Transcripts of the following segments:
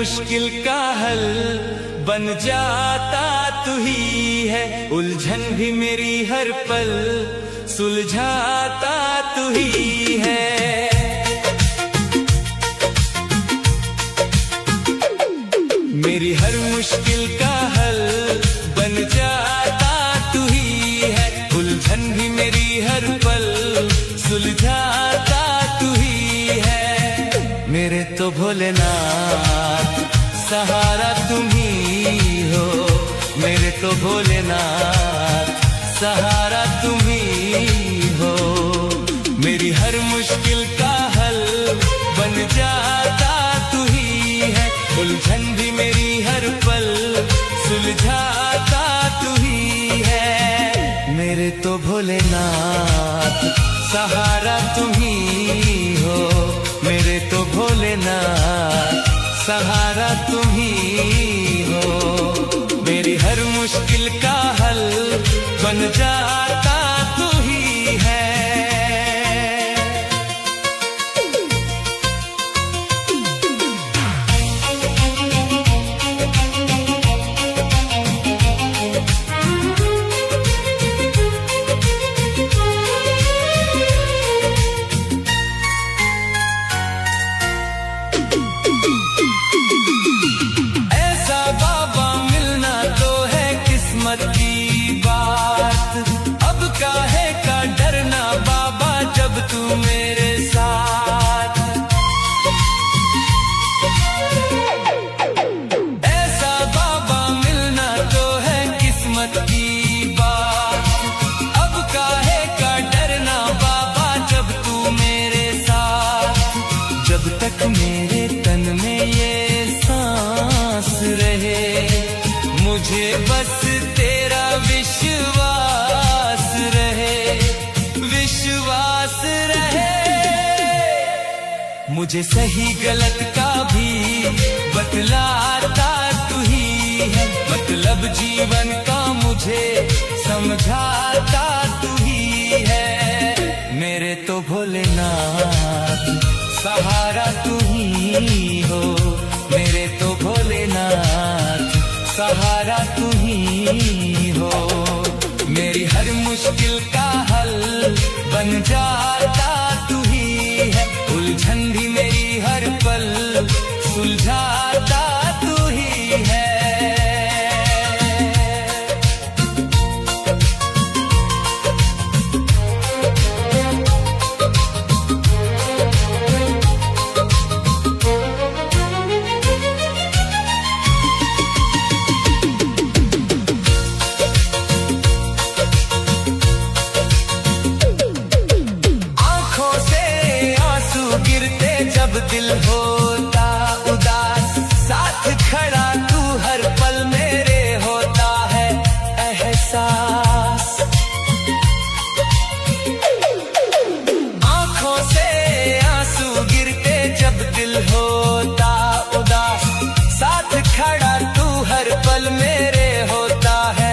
मुश्किल का हल बन जाता तू ही है। उलझन भी मेरी हर पल सुलझाता तू ही है। मेरी हर मुश्किल का हल बन जाता तू ही है। उलझन भी मेरी हर पल सुलझाता तू ही है। मेरे तो भोलेनाथ सहारा तुम ही हो। मेरे तो भोलेनाथ सहारा तुम ही हो। मेरी हर मुश्किल का हल बन जाता तू ही है। उलझन भी मेरी हर पल सुलझाता तू ही है। मेरे तो भोलेनाथ सहारा तुम ही हो। मेरे तो भोलेनाथ सहारा तुम ही हो। मेरी हर मुश्किल का हल बन जाता तू ही है। की बात अब काहे का डरना बाबा जब तू मेरे साथ। ऐसा बाबा मिलना तो है किस्मत की बात। अब काहे का डरना बाबा जब तू मेरे साथ। जब तक मेरे तन में ये सांस रहे मुझे बस तेरा विश्वास रहे। विश्वास रहे। मुझे सही गलत का भी बतलाता तू ही है। मतलब जीवन का मुझे समझाता तू ही है। मेरे तो भोलेनाथ सहारा तू ही हो। मेरे तो भोलेनाथ सहारा तू ही हो। मेरी हर मुश्किल का हल बन जाता तू ही है। उलझन भी मेरी हर पल सुलझाता तू ही है। जब दिल होता उदास साथ खड़ा तू हर पल मेरे होता है एहसास। आंखों से आंसू गिरते जब दिल होता उदास साथ खड़ा तू हर पल मेरे होता है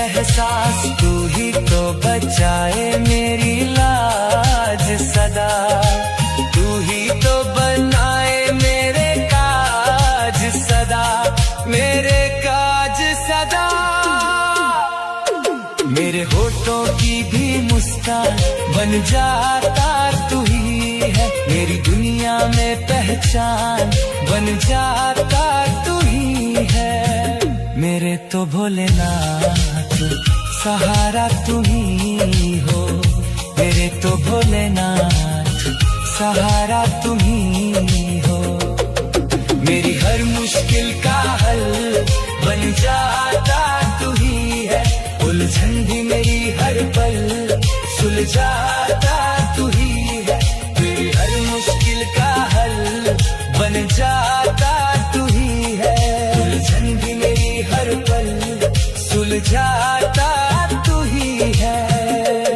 एहसास। तू ही तो बचाए मेरी लाज सदा। तू ही तो बनाए मेरे काज सदा। मेरे काज सदा। मेरे होठों की भी मुस्कान बन जाता तू ही है। मेरी दुनिया में पहचान बन जाता तू ही है। मेरे तो भोलेनाथ सहारा तू ही हो। मेरे तो भोलेनाथ सहारा तुम ही हो। मेरी हर मुश्किल का हल बन जाता तू ही है। उलझन भी मेरी हर पल सुलझाता तू ही है। मेरी हर मुश्किल का हल बन जाता तू ही है। उलझन भी मेरी हर पल सुलझाता तू ही है।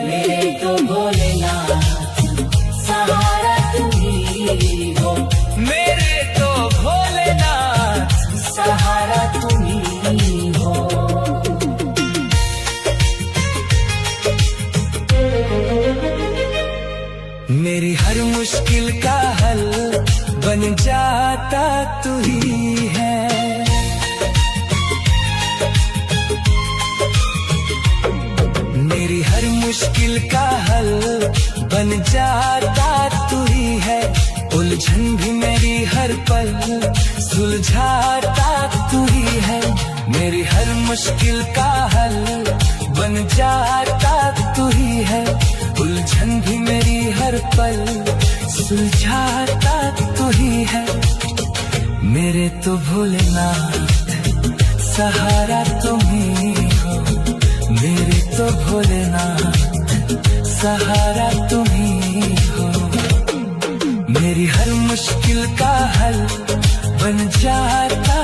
मेरे तो भोलेनाथ सहारा तुम ही हो। मेरे तो भोलेनाथ सहारा तुम ही हो। मेरी हर मुश्किल का हल बन जाता तू ही है। मेरी हर मुश्किल का हल बन जाता तू ही है। उलझन भी मेरी हर पल सुलझाता तू ही है। मेरी हर मुश्किल का हल बन जाता तू ही है। उलझन भी मेरी हर पल सुलझाता तू ही है। मेरे तो भोलेनाथ सहारा तुम ही हो। मेरे तो भोलेनाथ सहारा तुम ही हो। मेरी हर मुश्किल का हल बन जाता